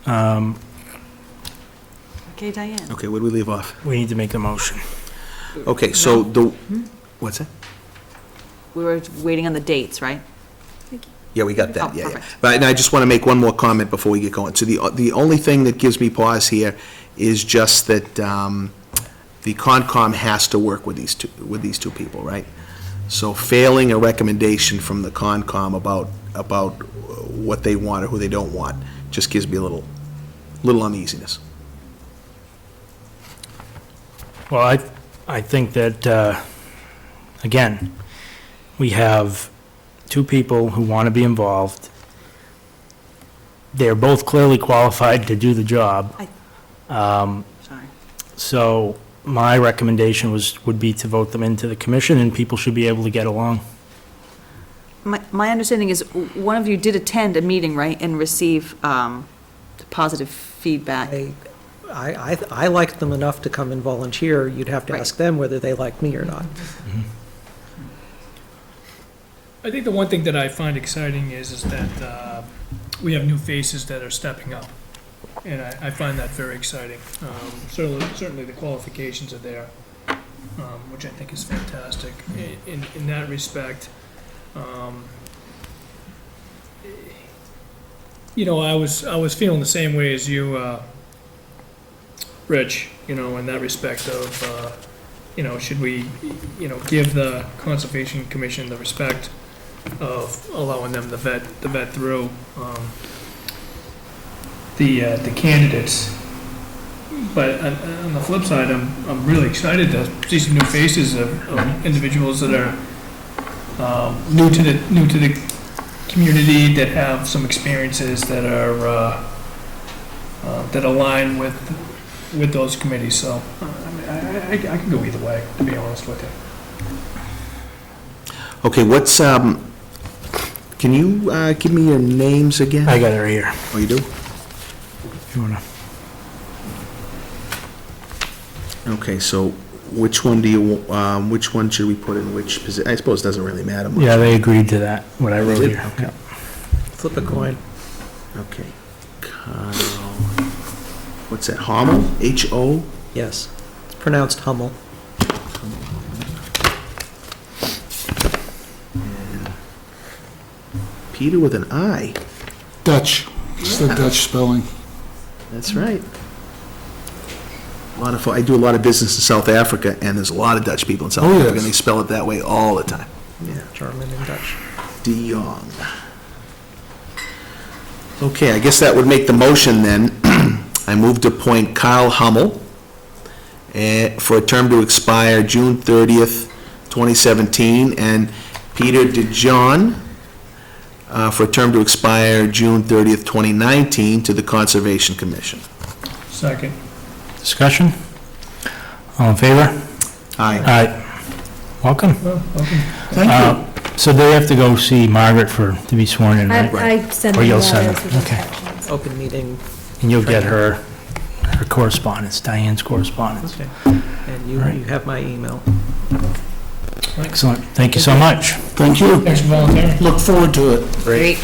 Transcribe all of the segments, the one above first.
right. Okay, Diane. Okay, where do we leave off? We need to make the motion. Okay, so what's that? We were waiting on the dates, right? Yeah, we got that, Oh, yeah, yeah. perfect. But and I just want to make one more comment before we get going. So the only thing that gives me pause here is just that the Concom has to work with these two people, right? So failing a recommendation from the Concom about what they want or who they don't want just gives me a little uneasiness. Well, I think that, again, we have two people who want to be involved. They're both clearly qualified to do the job. Sorry. So my recommendation would be to vote them into the commission, and people should be able to get along. My understanding is one of you did attend a meeting, right, and receive positive feedback. I liked them enough to come and volunteer. You'd have to Right. ask them whether they like me or not. I think the one thing that I find exciting is that we have new faces that are stepping up, and I find that very exciting. Certainly the qualifications are there, which I think is fantastic. In that respect, you know, I was feeling the same way as you, Rich, you know, in that respect of, you know, should we, you know, give the Conservation Commission the respect of allowing them to vet through the candidates. But on the flip side, I'm really excited to see some new faces of individuals that are new to the community, that have some experiences that are that align with those committees. So I can go either way, to be honest with you. Okay, what's, can you give me your names again? I got it right here. Oh, you do? If you wanna. Okay, so which one which one should we put in which position? I suppose it doesn't really matter much. Yeah, they agreed to that, what I wrote Did? here. Okay. Flip a coin. Okay. Kyle, what's that, Hommel? H-O? Yes. It's pronounced Hummel. Peter with an I. Dutch. It's the Dutch spelling. That's right. I do a lot of business in South Africa, and there's a lot of Dutch people in South Oh, Africa, yes. and they spell it that way all the time. Yeah, German and Dutch. De Jong. Okay, I guess that would make the motion then. I move to appoint Kyle Hummel for a term to expire June 30th, 2017, and Peter DeJohn for a term to expire June 30th, 2019, to the Conservation Commission. Second. Discussion? All in favor? Aye. Aye. Welcome. Well, welcome. Thank you. So they have to go see Margaret to be sworn in, right? I sent Or them you'll send letters them, with okay. instructions. Open meeting. And you'll get her correspondence, Diane's correspondence. Okay. And you All right. you have my email. Excellent. Thank you so much. Thank you. Thanks for volunteering. Look forward to it. Great.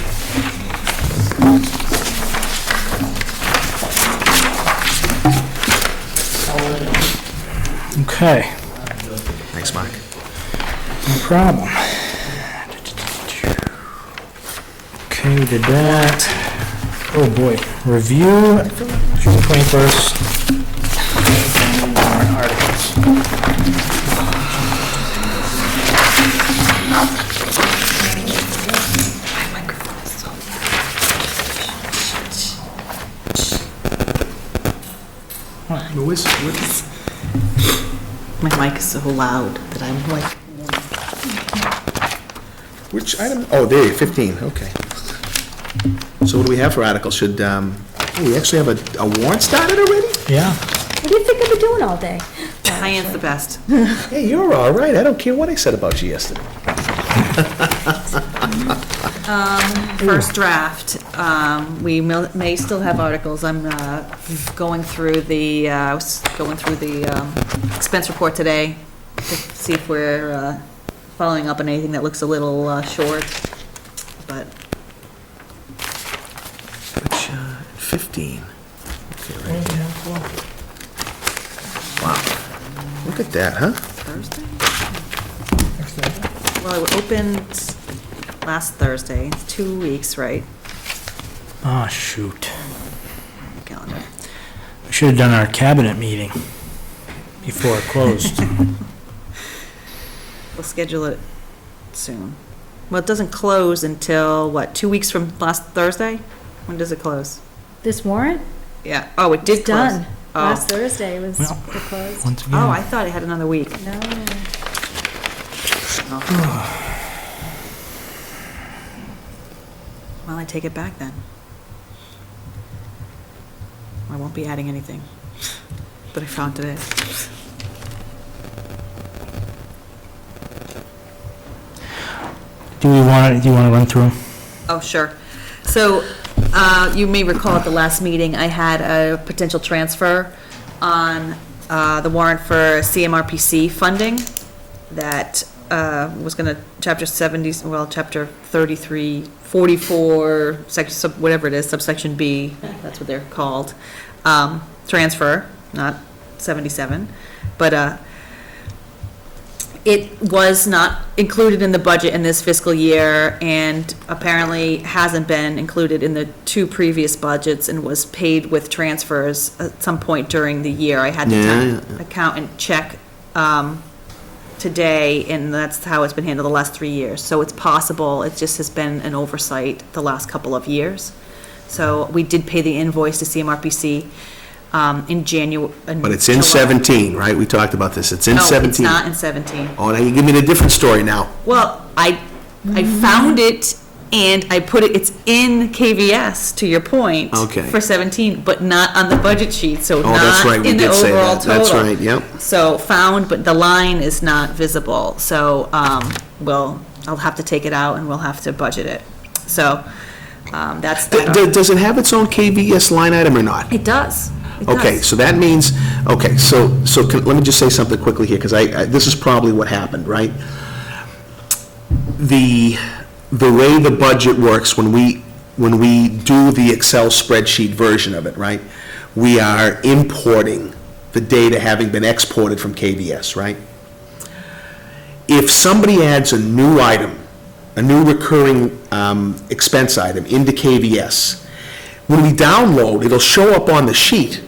Okay, Thanks, Mark. no problem. Okay, we did that. Oh, boy. Review, June 21st. Warrant articles. Who is? My mic is so loud that I'm like, Which item? Oh, there, you 15, okay. So what do we have for articles? Should, oh, we actually have a warrant started already? Yeah. What do you think I've been doing all day? Diane's the best. Hey, you're all right. I don't care what I said about you yesterday. First draft, we may still have articles. I'm going through the expense report today to see if we're following up on anything that looks a little short, but 15. Okay, right here. Wow. Look at that, huh? Thursday? Well, it opened last Thursday, it's 2 weeks, right? Oh, shoot. Calendar. We should have done our cabinet meeting before it closed. We'll schedule it soon. Well, it doesn't close until, what, 2 weeks from last Thursday? When does it close? This warrant? Yeah, oh, it did It's close. done. Oh. Last Thursday was Well, the close. Once Oh, I again, thought it had another week. No. Well, I take it back then. I won't be adding anything that I found today. do you want to run through 'em? Oh, sure. So, you may recall at the last meeting, I had a potential transfer on the warrant for CMRPC funding that was gonna, chapter 70, well, chapter 33, 44, section, whatever it is, subsection B, that's what they're called, transfer, not 77, but it was not included in the budget in this fiscal year, and apparently hasn't been included in the two previous budgets, and was paid with transfers at some point during the year. I had the accountant check today, and that's how it's been handled the last 3 years. So it's possible, it just has been an oversight the last couple of years. So we did pay the invoice to CMRPC in January. But it's in 17, right? We talked about this. It's in 17. No, it's not in 17. Oh, now you give me the different story now. Well, I found it, and I put it, it's in KVS, to your point. Okay. For 17, but not on the budget sheet, so Oh, that's right, not we in the did say overall that. total. That's right, yep. So found, but the line is not visible, so, I'll have to take it out and we'll have to budget it. So, that's that. Does it have its own KVS line item or not? It does. It Okay, does. so that means, okay, so let me just say something quickly here, because this is probably what happened, right? The way the budget works, when we do the Excel spreadsheet version of it, right? We are importing the data having been exported from KVS, right? If somebody adds a new item, a new recurring expense item into KVS, when we download, it'll show up on the sheet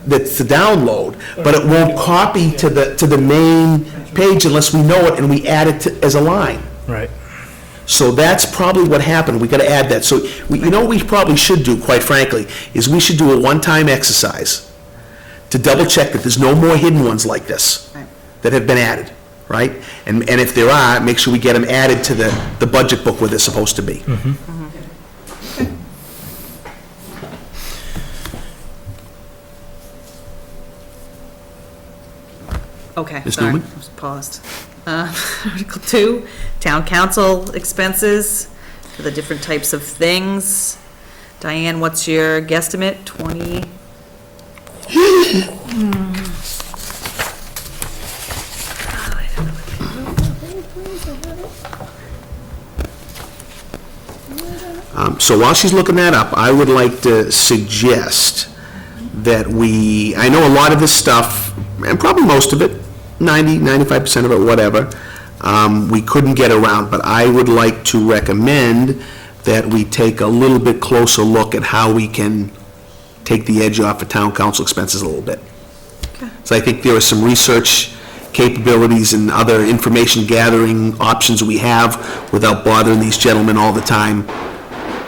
that's the download, but it won't copy to the main page unless we know it and we add it as a line. Right. So that's probably what happened. We gotta add that. So, you know what we probably should do, quite frankly, is we should do a one-time exercise to double check that there's no more hidden ones like this Right. that have been added, right? And if there are, make sure we get them added to the budget book where they're supposed to be. Okay, Ms. sorry, Newman? I was paused. Article 2, town council expenses for the different types of things. Diane, what's your guesstimate? 20? So while she's looking that up, I would like to suggest that I know a lot of this stuff, and probably most of it, 95% of it, whatever, we couldn't get around, but I would like to recommend that we take a little bit closer look at how we can take the edge off of town council expenses a little bit. So I think there are some research capabilities and other information gathering options we have without bothering these gentlemen all the time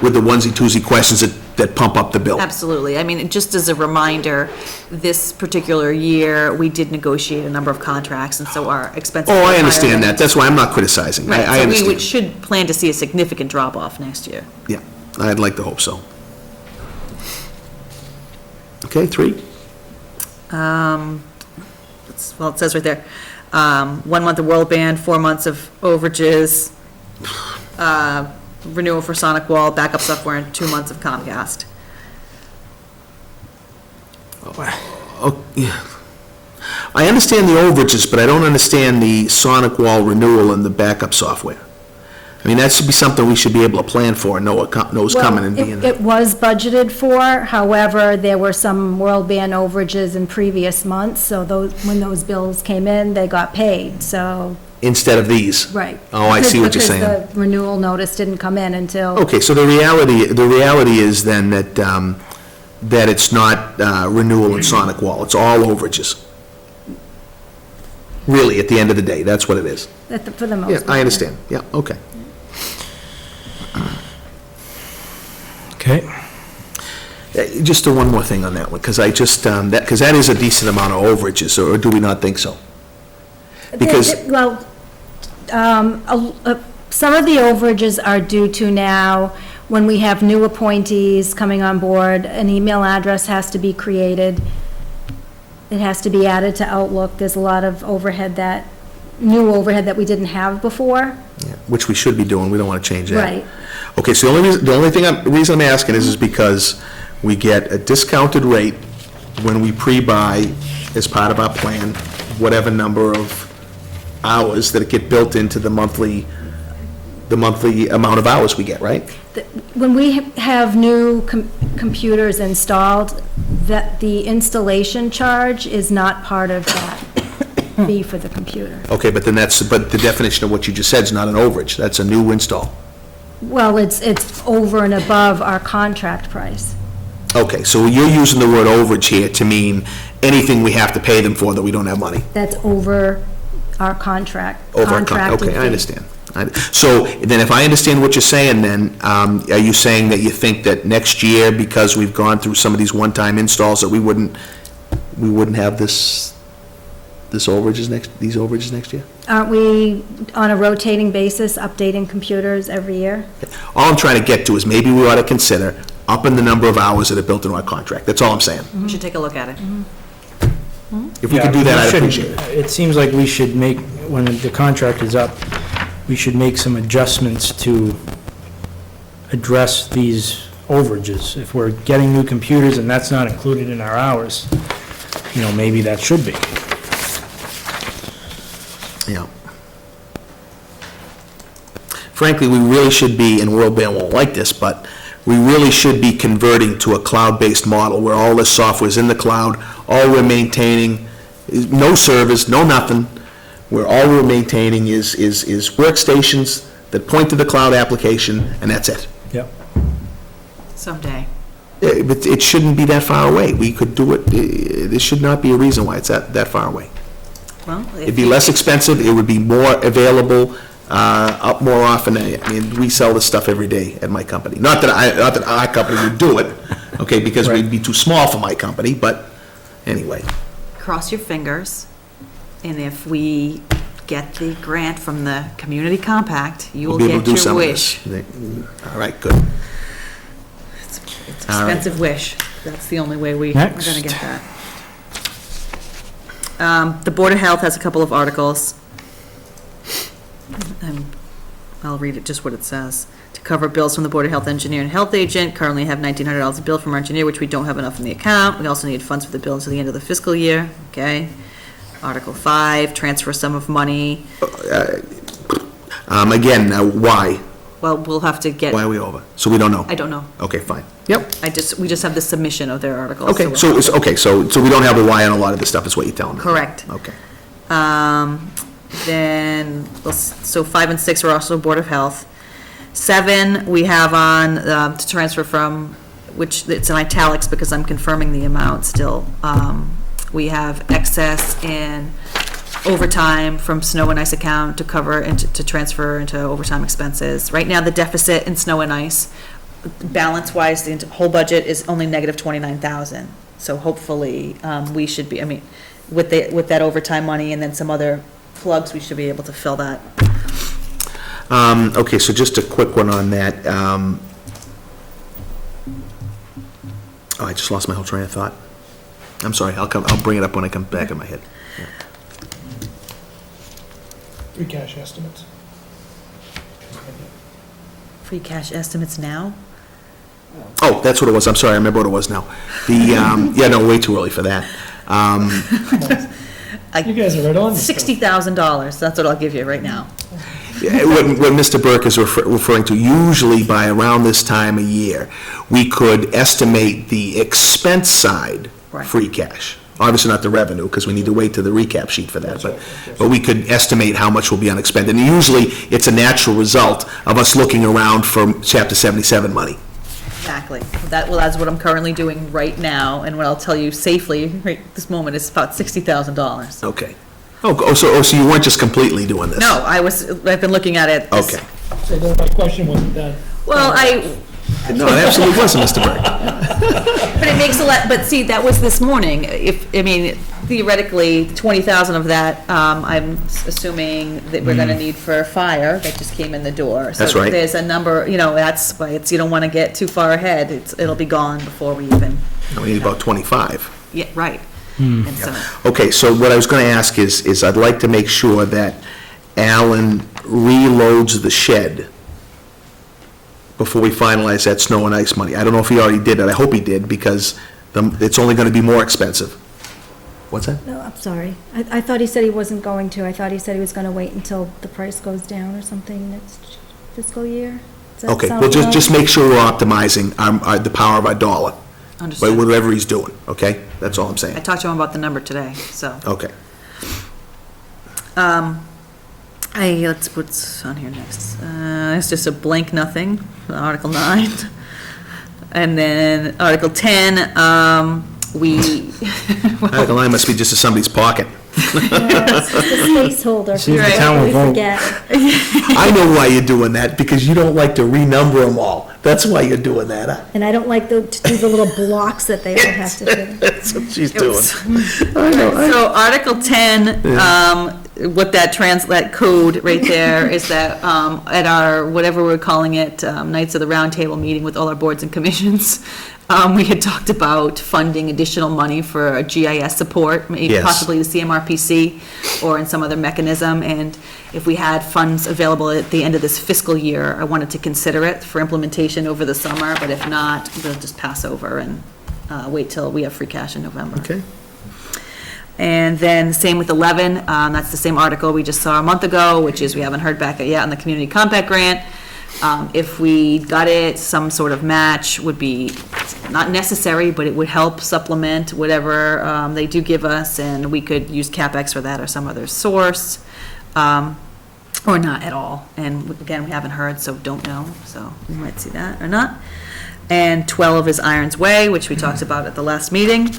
with the onesie-twosie questions that pump up the bill. Absolutely. I mean, just as a reminder, this particular year, we did negotiate a number of contracts, and so our expenses. Oh, were I higher understand than- that. That's why I'm not criticizing. Right, I so we understand. should plan to see a significant drop-off next year. Yeah, I'd like to hope so. Okay, 3? Well, it says right there, 1 month of World Band, 4 months of overages, renewal for Sonic Wall, backup software, and 2 months of Comcast. Oh, yeah. I understand the overages, but I don't understand the Sonic Wall renewal and the backup software. I mean, that should be something we should be able to plan for, and knows coming and being. It was budgeted for, however, there were some world band overages in previous months, so when those bills came in, they got paid, so, Instead of these. right. Oh, I see what you're saying. Because the renewal notice didn't come in until. Okay, so the reality is then that, that it's not renewal and Sonic Wall, it's all overages. Really, at the end of the day, that's what it is. For the most Yeah, part. I understand, yeah, okay. Okay. Just one more thing on that one, because because that is a decent amount of overages, or do we not think so? Because, Well, some of the overages are due to now, when we have new appointees coming on board, an email address has to be created. It has to be added to Outlook. There's a lot of new overhead that we didn't have before. yeah, which we should be doing, we don't want to change that. Right. Okay, so the reason I'm asking is because we get a discounted rate when we pre-buy as part of our plan, whatever number of hours that get built into the monthly amount of hours we get, right? When we have new computers installed, that the installation charge is not part of that fee for the computer. Okay, but the definition of what you just said is not an overage, that's a new install. Well, it's over and above our contract price. Okay, so you're using the word overage here to mean anything we have to pay them for that we don't have money. That's over our contract. Over our contracted okay, I fee. understand. So then if I understand what you're saying then, are you saying that you think that next year, because we've gone through some of these one-time installs, that we wouldn't have these overages next year? Aren't we on a rotating basis updating computers every year? All I'm trying to get to is maybe we ought to consider upping the number of hours that are built into our contract. That's all I'm saying. We should take a look at it. If we could do that, I'd appreciate it. It seems like we should make, when the contract is up, we should make some adjustments to address these overages. If we're getting new computers and that's not included in our hours, maybe that should be. Yeah. Frankly, we really should be, and World Band won't like this, but we really should be converting to a cloud-based model where all this software is in the cloud, all we're maintaining, no service, no nothing, where all we're maintaining is workstations that point to the cloud application, and that's it. Yep. Someday. But it shouldn't be that far away. We could do it, there should not be a reason why it's that far away. Well, It'd be less expensive, it would be more available, up more often. I mean, we sell this stuff every day at my company. Not that our company would do it, okay, because we'd be too small for my company, but anyway. cross your fingers, and if we get the grant from the Community Compact, you will We'll be able get to do your some of wish. this. All right, good. It's All right. expensive wish. That's the only way we're Next. gonna get that. The Board of Health has a couple of articles. I'll read it, just what it says. To cover bills from the Board of Health engineer and health agent, currently have $1,900 a bill from our engineer, which we don't have enough in the account. We also need funds for the bill until the end of the fiscal year, okay? Article 5, transfer sum of money. Again, why? Well, we'll have to get, Why are we over? So we don't know? I don't know. Okay, fine. Yep. We just have the submission of their articles. Okay, we'll- so we don't have a why on a lot of this stuff, is what you're telling me? Correct. Okay. Then, so 5 and 6 are also Board of Health. 7, we have on, to transfer from, which it's in italics because I'm confirming the amount still. We have excess in overtime from snow and ice account to cover and to transfer into overtime expenses. Right now, the deficit in snow and ice, balance-wise, the whole budget is only negative 29,000. So hopefully, we should be, with that overtime money and then some other plugs, we should be able to fill that. Okay, so just a quick one on that. I just lost my whole train of thought. I'm sorry, I'll bring it up when I come back in my head. Free cash estimates. Free cash estimates now? Oh, that's what it was, I'm sorry, I remember what it was now. Yeah, no, way too early for that. You guys are right on this stuff. $60,000, that's what I'll give you right now. What Mr. Burke is referring to, usually by around this time of year, we could estimate the expense side Right. free cash. Obviously not the revenue, because we need to wait to the recap sheet for that, but we could estimate how much will be unexpended. And usually, it's a natural result of us looking around for Chapter 77 money. Exactly. That's what I'm currently doing right now, and what I'll tell you safely, right this moment, is about $60,000. Okay. So you weren't just completely doing this? No, I've been looking at it. Okay. So then my question was that, Well, No, it absolutely wasn't, Mr. Burke. but it makes a lot, but see, that was this morning. Theoretically, 20,000 of that, I'm assuming that we're gonna need for fire, that just came in the door. That's So right. there's a number, that's why you don't wanna get too far ahead, it'll be gone before we even, We need about 25. yeah, right. And so, Okay, so what I was going to ask is I'd like to make sure that Alan reloads the shed before we finalize that snow and ice money. I don't know if he already did it, I hope he did, because it's only going to be more expensive. What's that? No, I'm sorry. I thought he said he wasn't going to. I thought he said he was gonna wait until the price goes down or something next fiscal year. Does that Okay, sound well, just familiar? make sure we're optimizing the power of our dollar, by understood. whatever he's doing, okay? That's all I'm I saying. talked to him about the number today, so. Okay. What's on here next? It's just a blank nothing, Article 9. And then Article 10, we, Article 9 must be just in somebody's pocket. It's the placeholder. See if the Right. town will We vote. forget. I know why you're doing that, because you don't like to renumber them all. That's why you're doing that, huh? And I don't like to do the little blocks that they all have to do. That's what she's It doing. was- I know, So Article 10, what that code right there is that, at our, whatever we're calling it, Knights of the Round Table meeting with all our boards and commissions, we had talked about funding additional money for a GIS support, maybe Yes. possibly the CMRPC or in some other mechanism, and if we had funds available at the end of this fiscal year, I wanted to consider it for implementation over the summer, but if not, we'll just pass over and wait till we have free cash in November. Okay. And then same with 11, that's the same article we just saw a month ago, which is we haven't heard back yet on the community compact grant. If we got it, some sort of match would be not necessary, but it would help supplement whatever they do give us, and we could use CapEx for that or some other source, or not at all. And again, we haven't heard, so don't know, so we might see that or not. And 12 is Irons Way, which we talked about at the last meeting.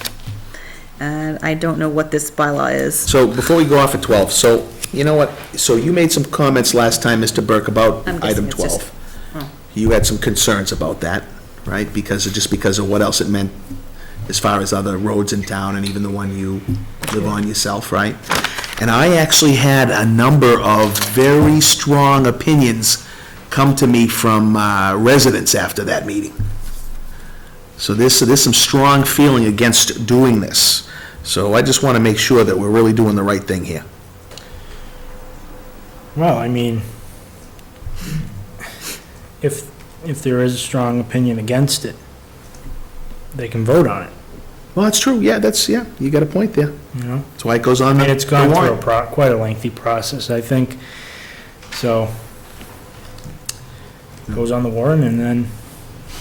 And I don't know what this bylaw is. So before we go off at 12, so, you know what, so you made some comments last time, Mr. Burke, about I'm guessing item it's just- 12. You had some concerns about that, right? Because of what else it meant as far as other roads in town and even the one you live on yourself, right? And I actually had a number of very strong opinions come to me from residents after that meeting. So there's some strong feeling against doing this. So I just want to make sure that we're really doing the right thing here. Well, I mean, if there is a strong opinion against it, they can vote on it, Well, that's true, yeah, you got a point there. you know? That's why it goes on I the mean, it's gone the through warrant. quite a lengthy process, I think, so. It goes on the warrant, and then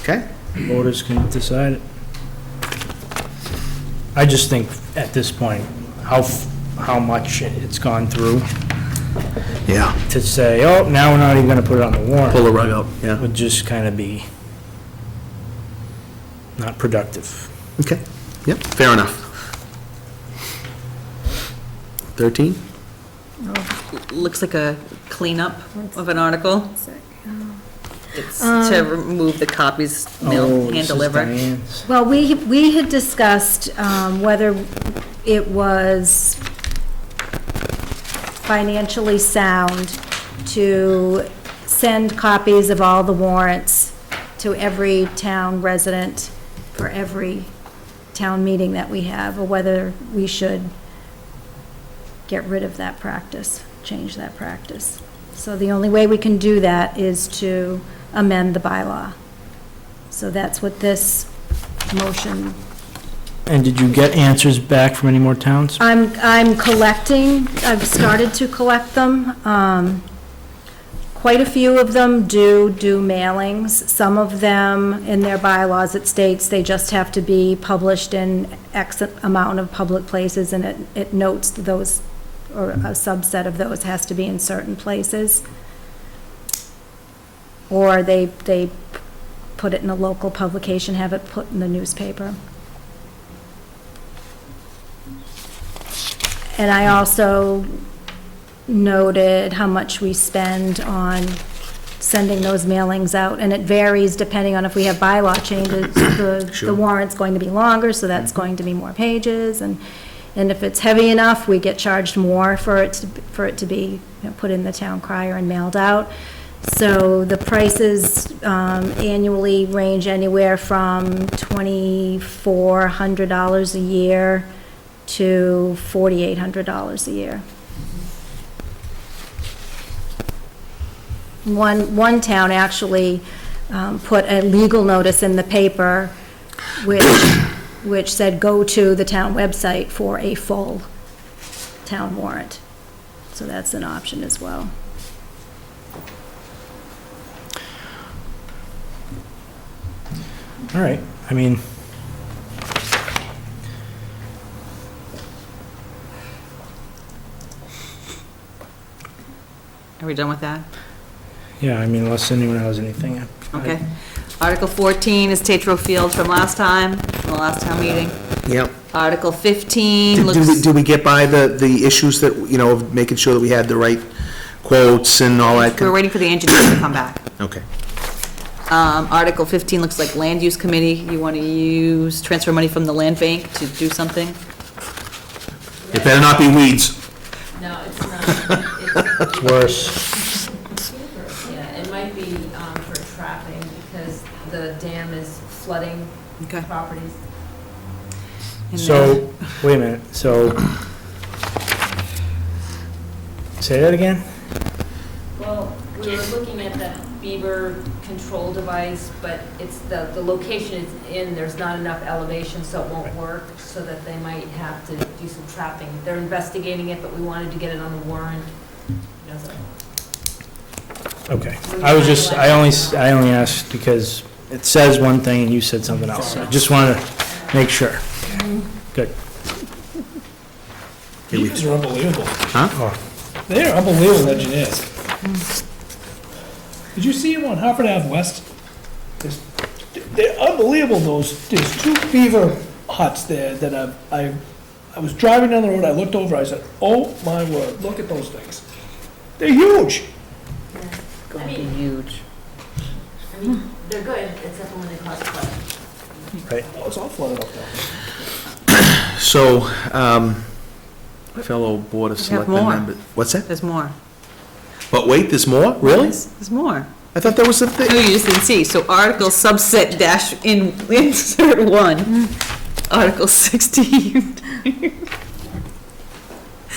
Okay, voters can decide it. I just think, at this point, how much it's gone through, yeah, to say, oh, now we're not even gonna put it on the warrant. pull the rug out, yeah. Would just kind of be not productive. Okay, yep, fair enough. 13? Looks like a cleanup of an article. It's to remove the copies Oh, mailed, this hand is delivered. Diane's. Well, we had discussed whether it was financially sound to send copies of all the warrants to every town resident for every town meeting that we have, or whether we should get rid of that practice, change that practice. So the only way we can do that is to amend the bylaw. So that's what this motion, And did you get answers back from any more towns? I'm collecting, I've started to collect them. quite a few of them do mailings. Some of them, in their bylaws, it states they just have to be published in X amount of public places, and it notes those, or a subset of those has to be in certain places. Or they put it in a local publication, have it put in the newspaper. And I also noted how much we spend on sending those mailings out, and it varies depending on if we have bylaw changes. The warrant's going to be longer, so that's going to be more pages, and if it's heavy enough, we get charged more for it to be, put in the town crier and mailed out. So the prices annually range anywhere from $2,400 a year to $4,800 a year. One town actually put a legal notice in the paper which said, go to the town website for a full town warrant. So that's an option as well. All right, I mean, Are we done with that? yeah, I mean, unless anyone has anything. Okay. Article 14 is Tatro Field from last time, from the last town meeting. Yep. Article 15 looks... Did we get by the issues that, of making sure that we had the right quotes and all that? We're waiting for the engineers to come back. Okay. Article 15 looks like Land Use Committee. You want to transfer money from the land bank to do something? It better not be weeds. No, it's not. It's worse. Yeah, it might be for trapping because the dam is flooding Okay. properties. And So, wait a minute, so, say that again? Well, we were looking at the beaver control device, but it's the location it's in, there's not enough elevation, so it won't work, so that they might have to do some trapping. They're investigating it, but we wanted to get it on the warrant. So- Okay, I only asked because it says one thing and you said something else. I just wanted to make sure. Good. Beavers are unbelievable. Oh, They are unbelievable engineers. Did you see them on Harvard Ave West? They're unbelievable, there's two beaver huts there that I was driving down the road, I looked over, I said, oh my word, look at those things. They're huge. I mean, Huge. they're good, except for when they cause flooding. right. Oh, it's all flooded up there. So, fellow Board of have Selectmen more. members. What's that? There's more. But wait, there's more? Really? There's more. I thought that was the No, thing. you just didn't see. So Article subset dash insert 1, Article 16.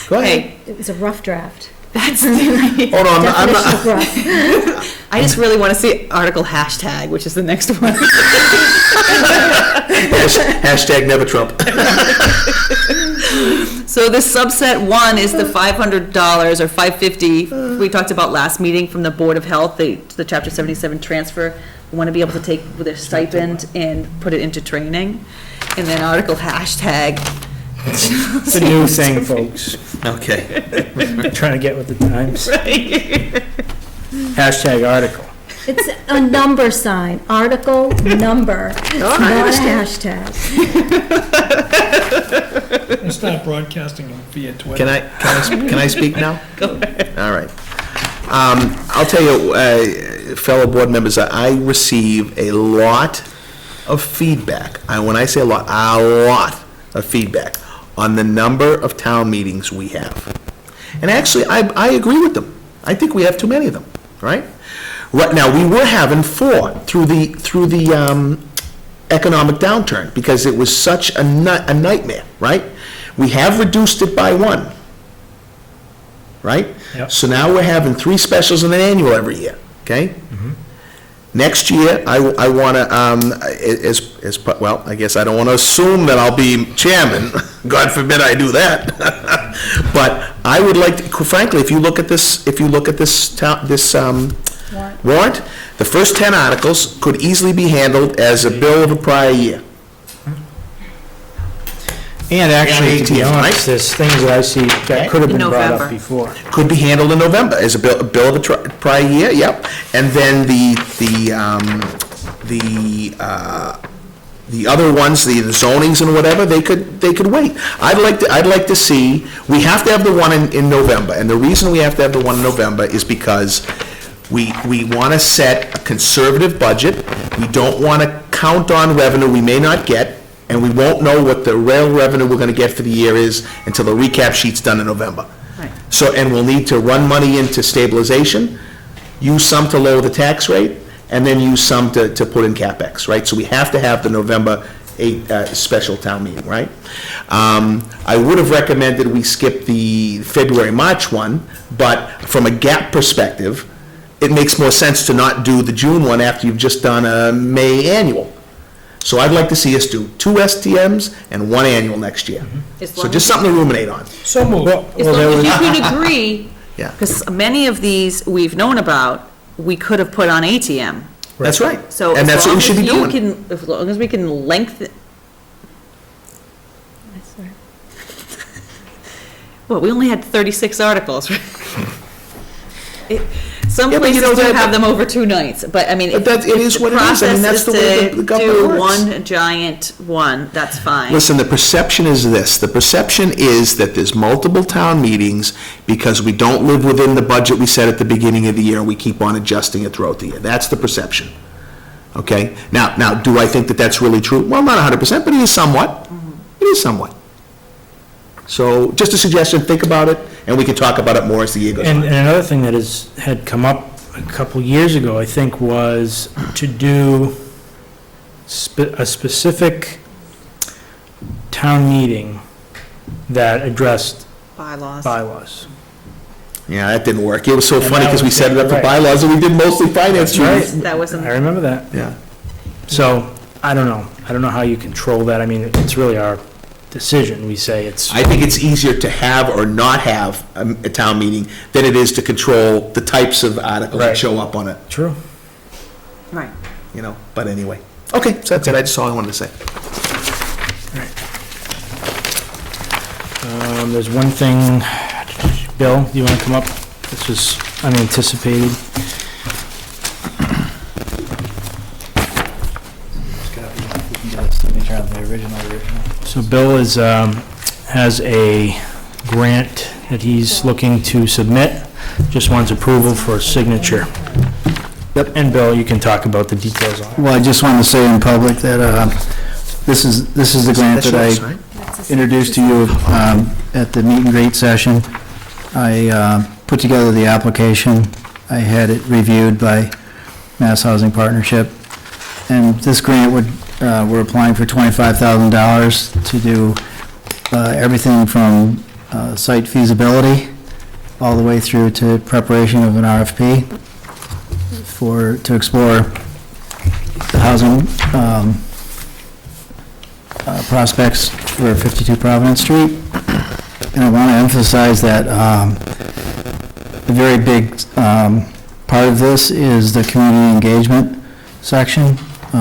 Go ahead. Hey, It was a rough draft. that's, Hold on, I'm Definition not, of rough. I just really want to see Article hashtag, which is the next one. hashtag never Trump. So this subset 1 is the $500 or $550 we talked about last meeting from the Board of Health, the Chapter 77 transfer. We want to be able to take their stipend and put it into training. And then Article hashtag. It's a new thing, folks. Okay. Trying to get with the times. Right. Hashtag article. It's a number sign, article, number. It's not a hashtag. Let's start broadcasting them via Twitter. Can I speak now? Go ahead. All right. I'll tell you, fellow board members, I receive a lot of feedback. When I say a lot of feedback on the number of town meetings we have. And actually, I agree with them. I think we have too many of them, right? Right now, we were having 4 through the economic downturn because it was such a nightmare, right? We have reduced it by 1, right? Yep. So now we're having 3 specials and an annual every year, okay? Next year, I want to, well, I guess I don't want to assume that I'll be chairman. God forbid I do that. But I would like, frankly, if you look at this warrant, the first 10 articles could easily be handled as a bill of a prior year. And actually, to be 18, right? honest, there's things that I see that could have been In brought November. up before. Could be handled in November as a bill of a prior year, yep. And then the other ones, the zonings and whatever, they could wait. I'd like to see, we have to have the one in November, and the reason we have to have the one in November is because we want to set a conservative budget. We don't want to count on revenue we may not get, and we won't know what the real revenue we're going to get for the year is until the recap sheet's done in November. Right. So, and we'll need to run money into stabilization, use some to lower the tax rate, and then use some to put in CapEx, right? So we have to have the November 8 special town meeting, right? I would have recommended we skip the February-March one, but from a gap perspective, it makes more sense to not do the June one after you've just done a May annual. So I'd like to see us do 2 STMs and 1 annual next year. As So long just as- something to ruminate on. So moved. As long as you can agree, Yeah. because many of these we've known about, we could have put on ATM. That's right. So And as that's what long we should as be you doing. can, as long as we can lengthen. Well, we only had 36 articles. Some Yeah, but you places know do that- have them over 2 nights, but I mean, But that- it is what it is. I mean, that's the way the government do works. one giant one, that's fine. Listen, the perception is this, the perception is that there's multiple town meetings because we don't live within the budget we set at the beginning of the year, and we keep on adjusting it throughout the year. That's the perception. Okay? Now, do I think that that's really true? Well, not 100%, but it is somewhat. It is somewhat. So, just a suggestion, think about it, and we can talk about it more as the year goes And on. another thing that had come up a couple years ago, I think, was to do a specific town meeting that addressed Bylaws. bylaws. Yeah, that didn't work. It was so And funny that because we was- set it up for right. bylaws, and we did mostly finance That's meetings. That wasn't, I remember that. Yeah. So, I don't know. I don't know how you control that. I mean, it's really our decision. We say it's, I think it's easier to have or not have a town meeting than it is to control the types of articles that Right. show up on it, true. right. you know, but anyway. Okay, so that's it, that's all I wanted to say. There's one thing, Bill, do you want to come up? This was unanticipated. So Bill has a grant that he's looking to submit, just wants approval for signature. Yep. And Bill, you can talk about the details on it. Well, I just want to say in public that this is the grant that That's yours, I right? introduced to you at the meet and greet session. I put together the application. I had it reviewed by Mass Housing Partnership. And this grant we're applying for $25,000 to do everything from site feasibility all the way through to preparation of an RFP to explore the housing prospects for 52 Providence Street. And I want to emphasize that a very big part of this is the community engagement section. We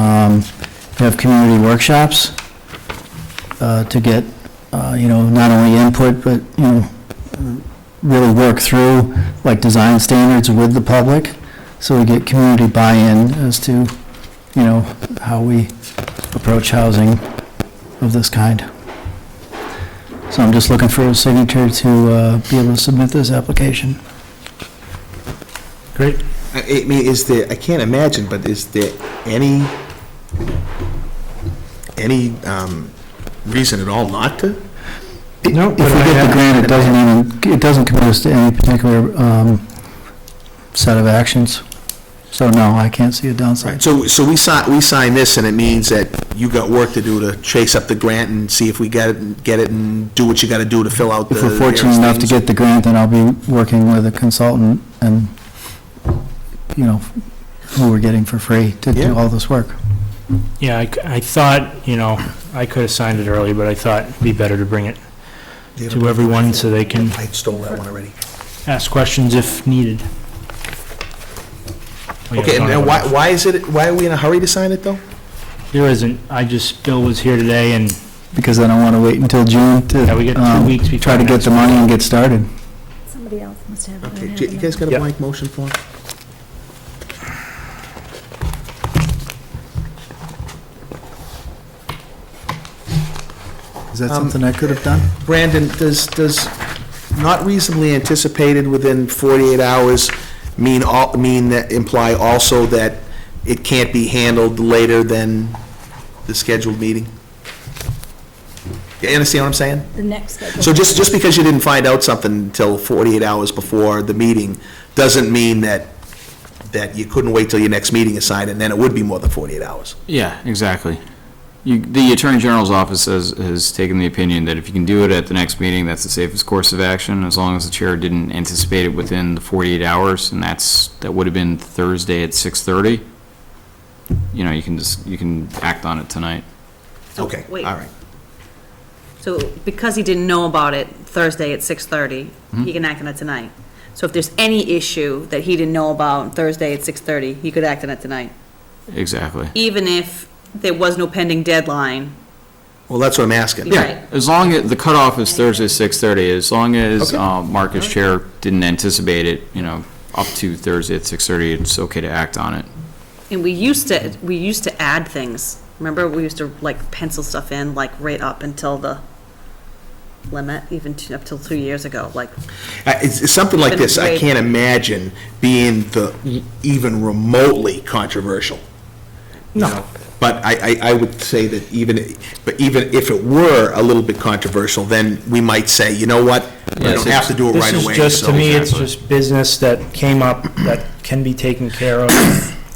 have community workshops to get, not only input, but, really work through, like, design standards with the public, so we get community buy-in as to, how we approach housing of this kind. So I'm just looking for a signature to be able to submit this application. Great. I mean, I can't imagine, but is there any reason at all not to? No, If we get the grant, it doesn't commit us to any particular set of actions. So no, I can't see a downside. So we sign this, and it means that you got work to do to chase up the grant and see if we get it and do what you gotta do to fill out the. If we're fortunate enough to get the grant, then I'll be working with a consultant and, who we're getting for free to Yeah. do all this work. Yeah, I thought, I could have signed it early, but I thought it'd be better to bring it to everyone so they can I stole that one already. ask questions if needed. Oh, yeah, Okay, we and don't now have why are we in a hurry to sign it, though? There isn't, Bill was here today and Because I don't want to wait until June to. Yeah, we get 2 weeks before Try to get next the money and get started. Somebody else must have it. I Okay, don't you have guys it. got a Yep. blank motion form? Is that something I could have done? Brandon, does not reasonably anticipated within 48 hours imply also that it can't be handled later than the scheduled meeting? You understand what I'm saying? The next schedule. So just because you didn't find out something until 48 hours before the meeting, doesn't mean that you couldn't wait till your next meeting is signed, and then it would be more than 48 hours. Yeah, exactly. The Attorney General's office has taken the opinion that if you can do it at the next meeting, that's the safest course of action, as long as the chair didn't anticipate it within the 48 hours, and that would have been Thursday at 6:30. You know, you can act on it tonight. So, Okay, wait. all right. So because he didn't know about it Thursday at 6:30, he can act on it tonight. So if there's any issue that he didn't know about Thursday at 6:30, he could act on it tonight. Exactly. Even if there was no pending deadline. Well, that's what I'm asking. Right. As long as, the cutoff is Thursday at 6:30, as long as Okay. Mark as chair didn't anticipate it, up to Thursday at 6:30, it's okay to act on it. And we used to add things. Remember, we used to like pencil stuff in, like right up until the limit, even up till 2 years ago, like. It's something like this, I can't imagine being even remotely controversial. No. But I would say that even if it were a little bit controversial, then we might say, you know what, we Yes, don't have to do it right away. This is just, to so- me, it's Exactly. just business that came up that can be taken care of.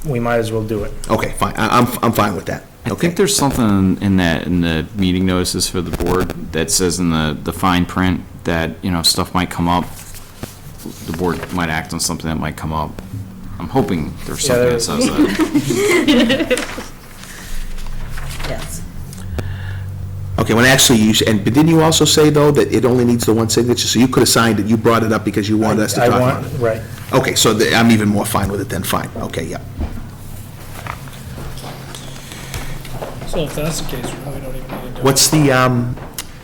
We might as well do it. Okay, fine, I'm fine with that. I Okay. think there's something in the meeting notices for the board that says in the fine print that, stuff might come up. The board might act on something that might come up. I'm hoping there's something that says that. Yes. Okay, when actually but didn't you also say, though, that it only needs the one signature? So you could have signed it, you brought it up because you wanted us to talk about it. Right. Okay, so I'm even more fine with it then, fine, okay, yeah. So if that's the case, we really don't even need to do it.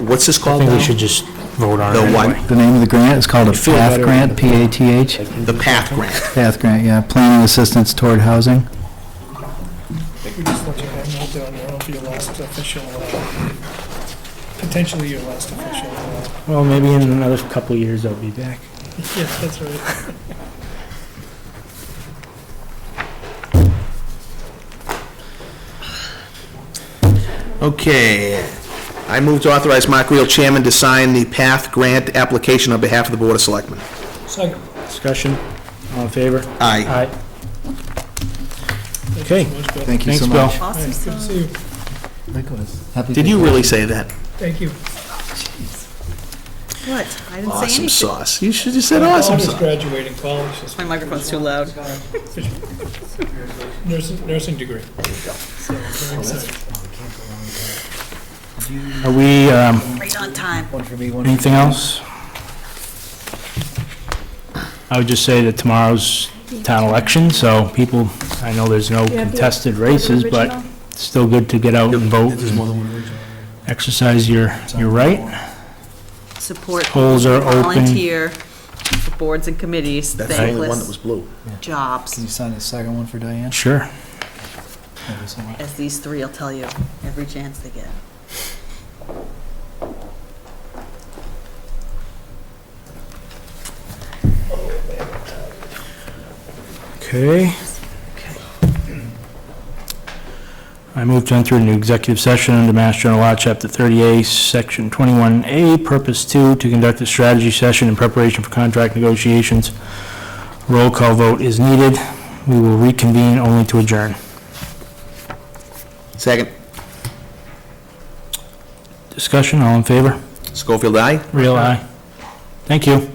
What's this I called think now? we should just vote on it The what? anyway. The name of the grant is called a feel PATH better grant, with P-A-T-H. The PATH grant. PATH grant, yeah, Planning Assistance Toward Housing. I think we just let you hang out there on your own for your last official, potentially your last official. Well, maybe in another couple of years I'll be back. Yeah, that's right. Okay, I move to authorize Mark Reel, Chairman, to sign the PATH grant application on behalf of the Board of Selectmen. Second. Discussion, all in favor? Aye. Aye. Okay, Thank you thanks, so Bill. much. Awesome. Good to see you. Happy Did you really say that? Thank you. What? I didn't say Awesome anything. sauce. You should have said My awesome daughter's sauce. graduating college this My microphone's too loud. nursing degree. So, very excited. Are we, Right on time. anything else? I would just say that tomorrow's town election, so people, I know there's no Do you have the- contested do you have the races, but original? it's still good to get out and vote and exercise your right. Support. Polls are open. Volunteer for boards and committees, That's the only one that was thankless blue. jobs, Can you sign the second one for Diane? Sure. Thank you so much. as these three will tell you every chance they get. Okay. I move to enter into executive session under Mass General Law, Chapter 30A, Section 21A, Purpose 2, to conduct a strategy session in preparation for contract negotiations. Roll call vote is needed. We will reconvene only to adjourn. Second. Discussion, all in favor? Schofield, aye? Real aye. Thank you.